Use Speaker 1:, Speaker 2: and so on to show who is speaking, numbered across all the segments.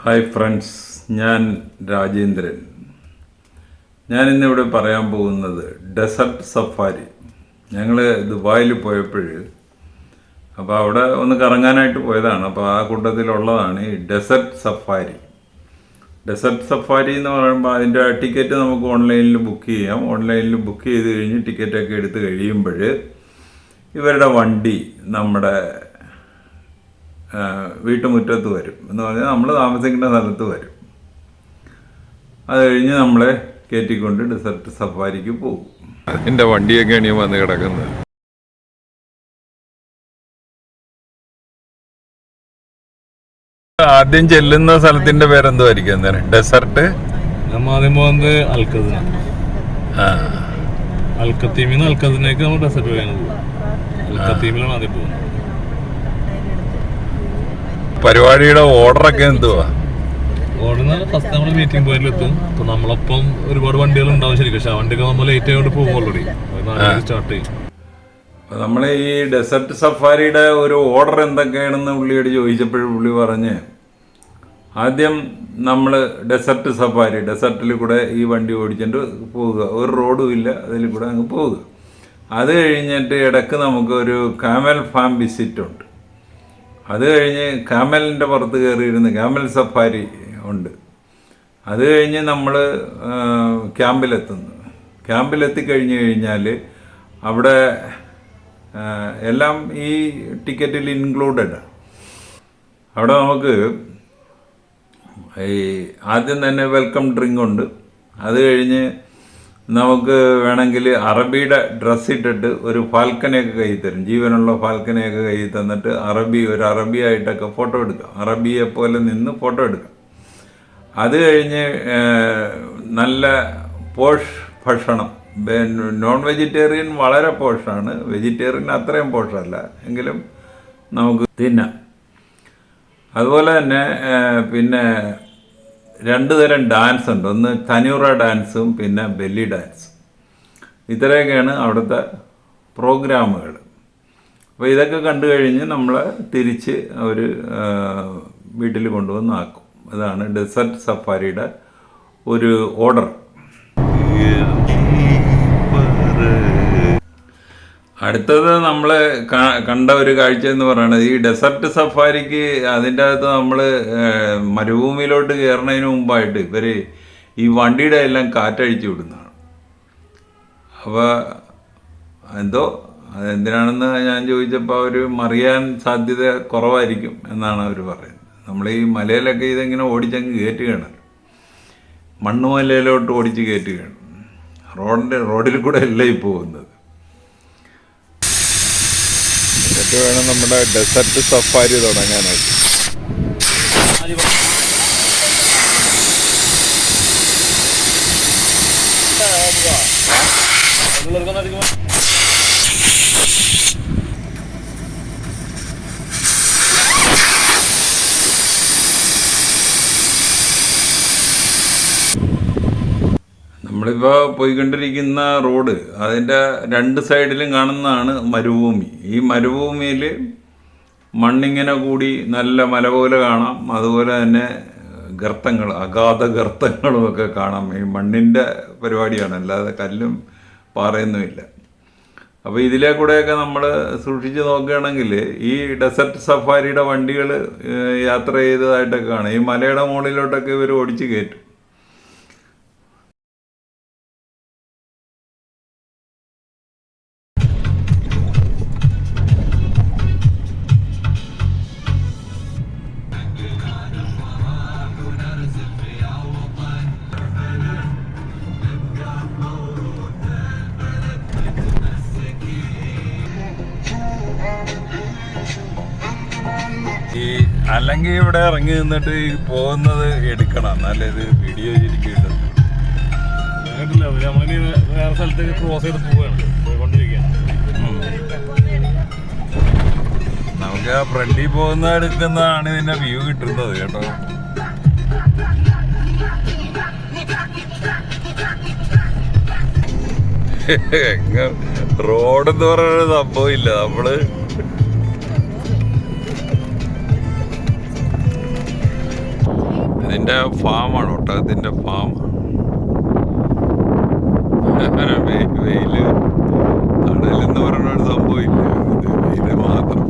Speaker 1: Hi friends, ഞാൻ രാജേന്ദ്രൻ. ഞാനിന്നിവിടെ പറയാൻ പോകുന്നത് ഡെസർട്ട് സഫാരി. ഞങ്ങൾ ദുബായിൽ പോയപ്പോൾ അപ്പോൾ അവിടെ ഒന്ന് കറങ്ങാനായിട്ട് പോയതാണ്. അപ്പോൾ ആ കൂട്ടത്തിലുള്ളതാണ് ഈ ഡെസർട്ട് സഫാരി. ഡെസർട്ട് സഫാരി എന്ന് പറയുമ്പോൾ അതിൻ്റെ ടിക്കറ്റ് നമുക്ക് ഓൺലൈനിൽ ബുക്ക് ചെയ്യാം. ഓൺലൈനിൽ ബുക്ക് ചെയ്ത് കഴിഞ്ഞ് ടിക്കറ്റൊക്കെ എടുത്ത് കഴിയുമ്പോൾ ഇവരുടെ വണ്ടി നമ്മുടെ വീട്ടുമുറ്റത്ത് വരും. എന്ന് പറഞ്ഞാൽ നമ്മൾ താമസിക്കുന്ന സ്ഥലത്ത് വരും. അത് കഴിഞ്ഞ് നമ്മളെ കയറ്റിക്കൊണ്ട് ഡെസർട്ട് സഫാരിക്ക് പോകും. അതിൻ്റെ വണ്ടിയൊക്കെയാണ് ഈ വന്ന് കിടക്കുന്നത്. ആദ്യം ചെല്ലുന്ന സ്ഥലത്തിന്റെ പേരെന്തുമായിരിക്കും അന്നേരം? ഡെസർട്ട്
Speaker 2: ആദ്യം പോകുന്നത് അൽക്കദിന. അൽക്കത്തീമിന്ന് അൽക്കദിനേക്ക് നമ്മൾ ഡെസർട്ട് വഴിയാണ് പോകും. അൽക്കത്തീമിലാണ് ആദ്യം പോകുന്നത്.
Speaker 1: പരിപാടിയുടെ ഓർഡറൊക്കെ എന്തുവാ?
Speaker 2: ഓർഡർ ഫസ്റ്റ് നമ്മൾ മീറ്റിംഗ് പോയിന്റിലെത്തും. അപ്പൊ നമ്മളൊപ്പം ഒരുപാട് വണ്ടികൾ ഉണ്ടാവും ശരിക്കും. പക്ഷെ ആ വണ്ടിയൊക്കെ നമ്മൾ ലേറ്റ് ആയിട്ട് പോകും. ഓൾറെഡി സ്റ്റാർട്ട് ചെയ്യും.
Speaker 1: നമ്മൾ ഈ ഡെസർട്ട് സഫാരിയുടെ ഒരു ഓർഡർ എന്തൊക്കെയാണെന്ന് പുള്ളിയോട് ചോദിച്ചപ്പോഴും പുള്ളി പറഞ്ഞ്, ആദ്യം നമ്മൾ ഡെസർട്ട് സഫാരി, ഡെസർട്ടിൽ കൂടെ ഈ വണ്ടി ഓടിച്ചിട്ട് പോവുക. ഒരു റോഡും ഇല്ല, അതിൽ കൂടെ അങ്ങ് പോവുക. അത് കഴിഞ്ഞിട്ട് ഇടയ്ക്ക് നമുക്ക് ഒരു കാമൽ ഫാം വിസിറ്റ് ഉണ്ട്. അത് കഴിഞ്ഞ് കാമലിൻ്റെ പുറത്ത് കയറിയിരുന്ന് കാമൽ സഫാരി ഉണ്ട്. അത് കഴിഞ്ഞ് നമ്മൾ ക്യാമ്പിലെത്തുന്നു. ക്യാമ്പിലെത്തിക്കഴിഞ്ഞ് കഴിഞ്ഞാൽ അവിടെ എല്ലാം ഈ ടിക്കറ്റിൽ ഇൻക്ലൂഡഡ്. അവിടെ നമുക്ക് ഈ ആദ്യം തന്നെ വെൽക്കം ഡ്രിങ്ക് ഉണ്ട്. അത് കഴിഞ്ഞ് നമുക്ക് വേണമെങ്കിൽ അറബിയുടെ ഡ്രസ്സ് ഇട്ടിട്ട് ഒരു ഫാൽക്കനെയൊക്കെ കയ്യിൽ തരും. ജീവനുള്ള ഫാൽക്കനെയൊക്കെ കയ്യിൽ തന്നിട്ട് ഒരു അറബിയായിട്ടൊക്കെ ഫോട്ടോ എടുക്കാം. അറബിയെ പോലെ നിന്ന് ഫോട്ടോ എടുക്കാം. അത് കഴിഞ്ഞ് നല്ല പോഷ് ഭക്ഷണം, നോൺ വെജിറ്റേറിയൻ വളരെ പോഷാണ്, വെജിറ്റേറിയൻ അത്രയും പോഷല്ല, എങ്കിലും നമുക്ക് തിന്നാം. അതുപോലെ തന്നെ പിന്നെ 2 തരം ഡാൻസ് ഉണ്ട്. ഒന്ന് തനൂറ ഡാൻസും പിന്നെ ബെല്ലി ഡാൻസും. ഇത്രയൊക്കെയാണ് അവിടുത്തെ പ്രോഗ്രാമുകൾ. അപ്പോൾ ഇതൊക്കെ കണ്ടു കഴിഞ്ഞ് നമ്മളെ തിരിച്ച് അവർ വീട്ടിൽ കൊണ്ടുവന്നാക്കും. അതാണ് ഡെസർട്ട് സഫാരിയുടെ ഒരു ഓർഡർ. അടുത്തത് നമ്മൾ കണ്ട ഒരു കാഴ്ച എന്ന് പറയുന്നത്, ഈ ഡെസർട്ട് സഫാരിക്ക് അതിൻ്റെ അകത്ത് നമ്മൾ മരുഭൂമിയിലോട്ട് കയറുന്നതിന് മുമ്പായിട്ട് ഇവർ ഈ വണ്ടിയുടെ എല്ലാം കാറ്റഴിച്ചു വിടുന്നതാണ്. അപ്പോൾ എന്തോ അതെന്തിനാണെന്ന് ഞാൻ ചോദിച്ചപ്പോൾ അവർ മറിയാൻ സാധ്യത കുറവായിരിക്കും എന്നാണ് അവർ പറയുന്നത്. നമ്മൾ ഈ മലയിലൊക്കെ ഇതെങ്ങനെ ഓടിച്ചങ്ങ് കയറ്റുകയാണ്, മണ്ണുമലയിലോട്ട് ഓടിച്ച് കയറ്റുകയാണ്. റോഡിൽ കൂടെ അല്ല ഈ പോകുന്നത്. എന്നിട്ട് വേണം നമ്മുടെ ഡെസർട്ട് സഫാരി തുടങ്ങാനായിട്ട്. നമ്മളിപ്പോൾ പോയിക്കൊണ്ടിരിക്കുന്ന റോഡ്, അതിൻ്റെ 2 സൈഡിലും കാണുന്നതാണ് മരുഭൂമി. ഈ മരുഭൂമിയിൽ മണ്ണിങ്ങനെ കൂടി നല്ല മല പോലെ കാണാം. അതുപോലെ തന്നെ ഗർത്തങ്ങൾ, അഗാധ ഗർത്തങ്ങളുമൊക്കെ കാണാം. ഈ മണ്ണിൻ്റെ പരിപാടിയാണ്, അല്ലാതെ കല്ലും പാറയൊന്നുമില്ല. അപ്പോൾ ഇതിലെ കൂടെയൊക്കെ നമ്മൾ സൂക്ഷിച്ച് നോക്കുകയാണെങ്കിൽ ഈ ഡെസർട്ട് സഫാരിയുടെ വണ്ടികൾ യാത്ര ചെയ്തതായിട്ടൊക്കെ കാണാം. ഈ മലയുടെ മുകളിലോട്ടൊക്കെ ഇവർ ഓടിച്ച് കയറ്റും. അല്ലെങ്കിൽ ഇവിടെ ഇറങ്ങി നിന്നിട്ട് ഈ പോകുന്നത് എടുക്കണം, എന്നാലേ ഇത് വീഡിയോ ശരിക്കും കിട്ടും.
Speaker 2: വേറെ സ്ഥലത്തേക്ക് ക്രോസ് ചെയ്ത് പോയിക്കൊണ്ടിരിക്കുകയാണ്.
Speaker 1: നമുക്ക് ആ ഫ്രണ്ടിൽ പോകുന്ന എടുക്കുന്നതാണ് ഇതിന്റെ വ്യൂ കിട്ടുന്നത് കേട്ടോ. റോഡെന്ന് പറയുന്ന സംഭവം ഇല്ല. നമ്മള് അതിൻ്റെ ഫാമാണ്, ഒട്ടകത്തിൻ്റെ ഫാം. വെയില് തണലെന്ന് പറയുന്ന ഒരു സംഭവമില്ല, വെയില് മാത്രം.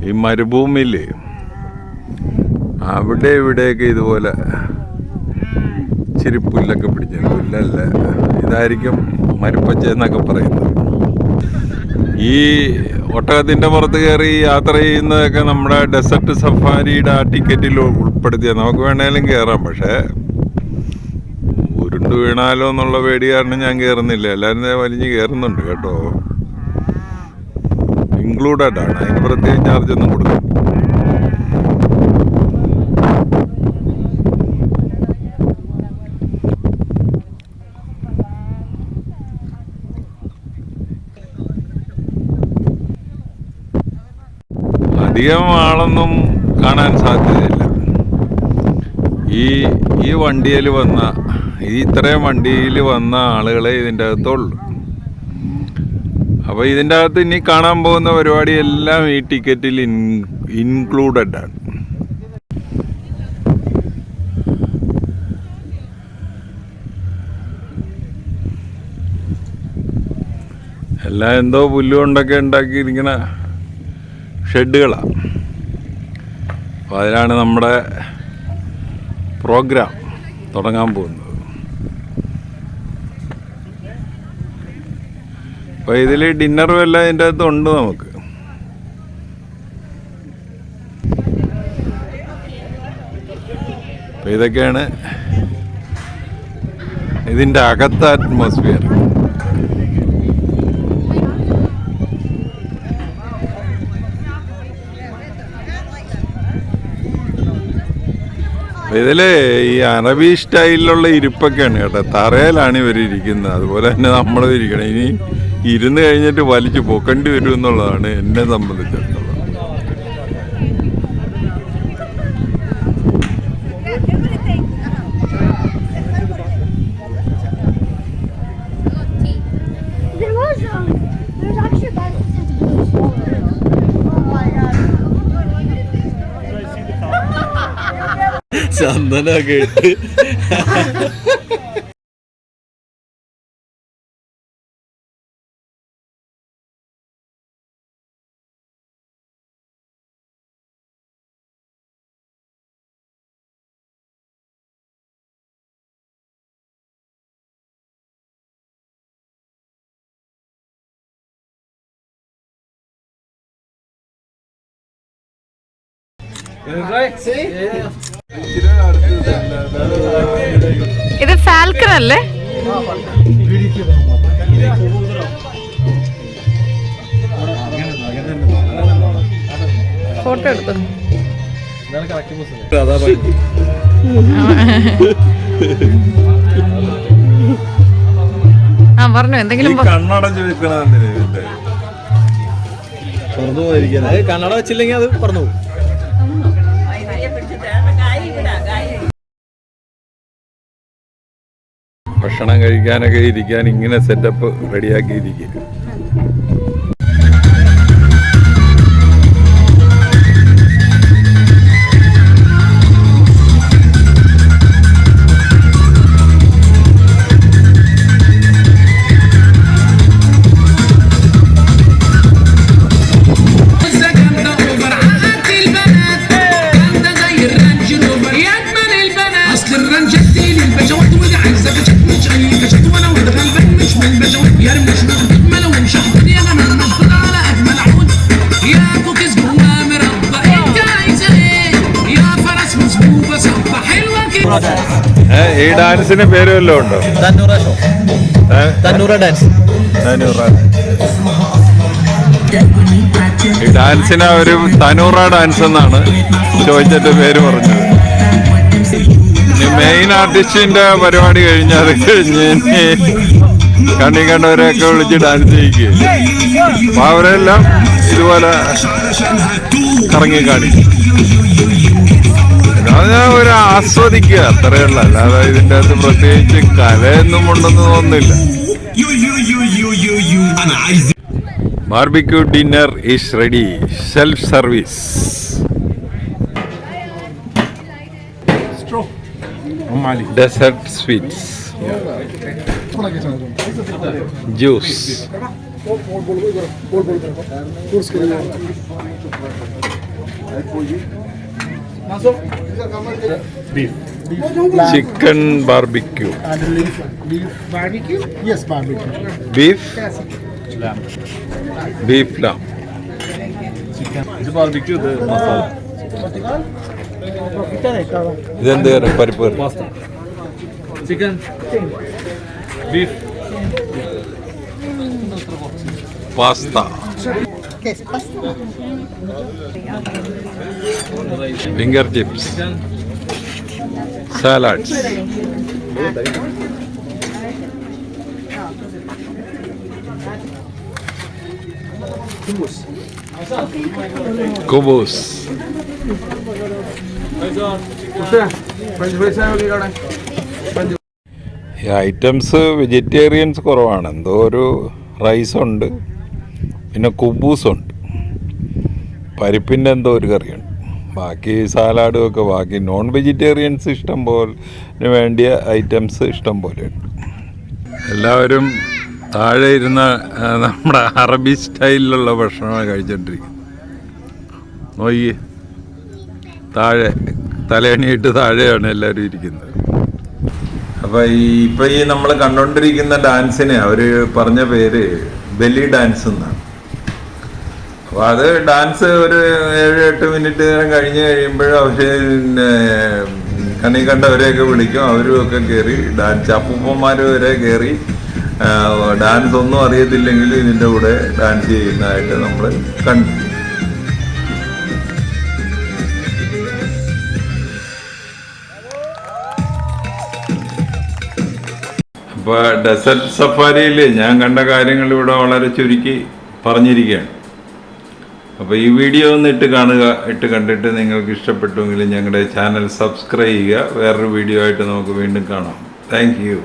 Speaker 1: ഈ മരുഭൂമിയിൽ അവിടെ ഇവിടെയൊക്കെ ഇതുപോലെ ഇച്ചിരി പുല്ലൊക്കെ പിടിച്ചു, പുല്ലല്ല, ഇതായിരിക്കും മരുപ്പച്ച എന്നൊക്കെ പറയുന്നത്. ഈ ഒട്ടകത്തിൻ്റെ പുറത്ത് കയറി യാത്ര ചെയ്യുന്നതൊക്കെ നമ്മുടെ ഡെസർട്ട് സഫാരിയുടെ ആ ടിക്കറ്റിൽ ഉൾപ്പെടുത്തിയ നമുക്ക് വേണേലും കയറാം. പക്ഷേ ഉരുണ്ട് വീണാലോ എന്നുള്ള പേടി കാരണം ഞാൻ കയറുന്നില്ല. എല്ലാവരും വലിഞ്ഞ് കയറുന്നുണ്ട് കേട്ടോ. ഇൻക്ലൂഡഡ് ആണ്, അതിന് പ്രത്യേകം ചാർജ് ഒന്നും കൊടുക്കും. അധികം ആളൊന്നും കാണാൻ സാധ്യതയില്ല. ഈ വണ്ടിയിൽ വന്ന ഇത്രയും വണ്ടിയിൽ വന്ന ആളുകളെ ഇതിൻ്റെ അകത്തുള്ളൂ. അപ്പോൾ ഇതിൻ്റെ അകത്ത് ഇനി കാണാൻ പോകുന്ന പരിപാടി എല്ലാം ഈ ടിക്കറ്റിൽ ഇൻക്ലൂഡഡ് ആണ്. എല്ലാം എന്തോ പുല്ലുകൊണ്ടൊക്കെ ഉണ്ടാക്കിയിരിക്കുന്ന ഷെഡുകളാണ്. അപ്പോൾ അതിലാണ് നമ്മുടെ പ്രോഗ്രാം തുടങ്ങാൻ പോകുന്നത്. അപ്പോൾ ഇതിൽ ഡിന്നറും എല്ലാം ഇതിൻ്റെ അകത്ത് ഉണ്ട് നമുക്ക്. അപ്പോൾ ഇതൊക്കെയാണ് ഇതിൻ്റെ അകത്തെ അറ്റ്മോസ്ഫിയർ. ഇതിൽ ഈ അറബി സ്റ്റൈലിലുള്ള ഇരിപ്പൊക്കെയാണ് കേട്ടോ. തറയിലാണ് ഇവർ ഇരിക്കുന്നത്, അതുപോലെ തന്നെ നമ്മളും ഇരിക്കണം. ഇനി ഇരുന്ന് കഴിഞ്ഞിട്ട് വലിച്ചു പൊക്കേണ്ടി വരും എന്നുള്ളതാണ് എന്നെ സംബന്ധിച്ചിടത്തോളം. ചന്ദനൊക്കെ ഇട്ട്
Speaker 3: ഇത് ഫാൽക്കൺ അല്ലേ? ഫോട്ടോ എടുത്തു. ആ പറഞ്ഞു എന്തെങ്കിലും.
Speaker 1: കണ്ണടച്ച് വെക്കണ
Speaker 4: കണ്ണട വെച്ചില്ലെങ്കിൽ അത് പറഞ്ഞു പോകും.
Speaker 1: ഭക്ഷണം കഴിക്കാനൊക്കെ ഇരിക്കാൻ ഇങ്ങനെ സെറ്റപ്പ് റെഡിയാക്കിയിരിക്കുക. ഈ ഡാൻസിന് പേര് വല്ലതും ഉണ്ടോ?
Speaker 4: തന്നൂറ ഡാൻസ്.
Speaker 1: ഈ ഡാൻസിന് ഒരു തനൂറ ഡാൻസ് എന്നാണ് ചോദിച്ചിട്ട് പേര് പറഞ്ഞത്. ഇനി മെയിൻ ആർട്ടിസ്റ്റിന്റെ പരിപാടി കഴിഞ്ഞ് അത് കഴിഞ്ഞ് കണ്ണി കണ്ടവരെയൊക്കെ വിളിച്ച് ഡാൻസ് ചെയ്യിക്കുക. അപ്പൊ അവരെല്ലാം ഇതുപോലെ കറങ്ങി കാണിക്കും. അത് ഒരു ആസ്വദിക്കുക, അത്രയുള്ള, അല്ലാതെ ഇതിൻ്റെ അകത്ത് പ്രത്യേകിച്ച് കലയൊന്നും ഉണ്ടെന്ന് തോന്നുന്നില്ല. Barbecue dinner is ready, self service. Dessert sweets, juice, chicken barbecue, beef lamb. ഇതെന്ത് കറി? പരിപ്പ് കറി,
Speaker 2: chicken, beef,
Speaker 1: pasta, finger chips, salads, കുബൂസ്. ഈ ഐറ്റംസ് വെജിറ്റേറിയൻസ് കുറവാണ്. എന്തോ ഒരു റൈസുണ്ട്, പിന്നെ കുബൂസുണ്ട്, പരിപ്പിൻ്റെ എന്തോ ഒരു കറിയുണ്ട്, ബാക്കി സാലാഡും ഒക്കെ. ബാക്കി നോൺ വെജിറ്റേറിയൻസ് ഇഷ്ടം പോലെ വേണ്ടിയ ഐറ്റംസ് ഇഷ്ടം പോലെയുണ്ട്. എല്ലാവരും താഴെ ഇരുന്ന നമ്മുടെ അറബി സ്റ്റൈലിലുള്ള ഭക്ഷണമാണ് കഴിച്ചിട്ടിരിക്കുന്നത്. നോക്കി താഴെ തലേണിയിട്ട് താഴെയാണ് എല്ലാവരും ഇരിക്കുന്നത്. അപ്പോൾ ഇപ്പം ഈ നമ്മൾ കണ്ടുകൊണ്ടിരിക്കുന്ന ഡാൻസിന് അവർ പറഞ്ഞ പേര് ബെല്ലി ഡാൻസ് എന്നാണ്. അപ്പോൾ അത് ഡാൻസ് ഒരു 7-8 മിനിറ്റ് നേരം കഴിഞ്ഞ് കഴിയുമ്പോൾ അവർ കണ്ണി കണ്ടവരെയൊക്കെ വിളിക്കും. അവരും ഒക്കെ കയറി ഡാൻസ്, അപ്പൂപ്പന്മാർ വരെ കയറി ഡാൻസ് ഒന്നും അറിയത്തില്ലെങ്കിൽ ഇതിൻ്റെ കൂടെ ഡാൻസ് ചെയ്യുന്നതായിട്ട് നമ്മൾ കണ്ടു. അപ്പോൾ ഡെസേർട്ട് സഫാരിയിൽ ഞാൻ കണ്ട കാര്യങ്ങൾ ഇവിടെ വളരെ ചുരുക്കി പറഞ്ഞിരിക്കുകയാണ്. അപ്പോൾ ഈ വീഡിയോ ഒന്ന് ഇട്ട് കണ്ടിട്ട് നിങ്ങൾക്ക് ഇഷ്ടപ്പെട്ടുവെങ്കിൽ ഞങ്ങളുടെ ചാനൽ സബ്സ്ക്രൈബ് ചെയ്യുക. വേറൊരു വീഡിയോ ആയിട്ട് നമുക്ക് വീണ്ടും കാണാം. Thank you.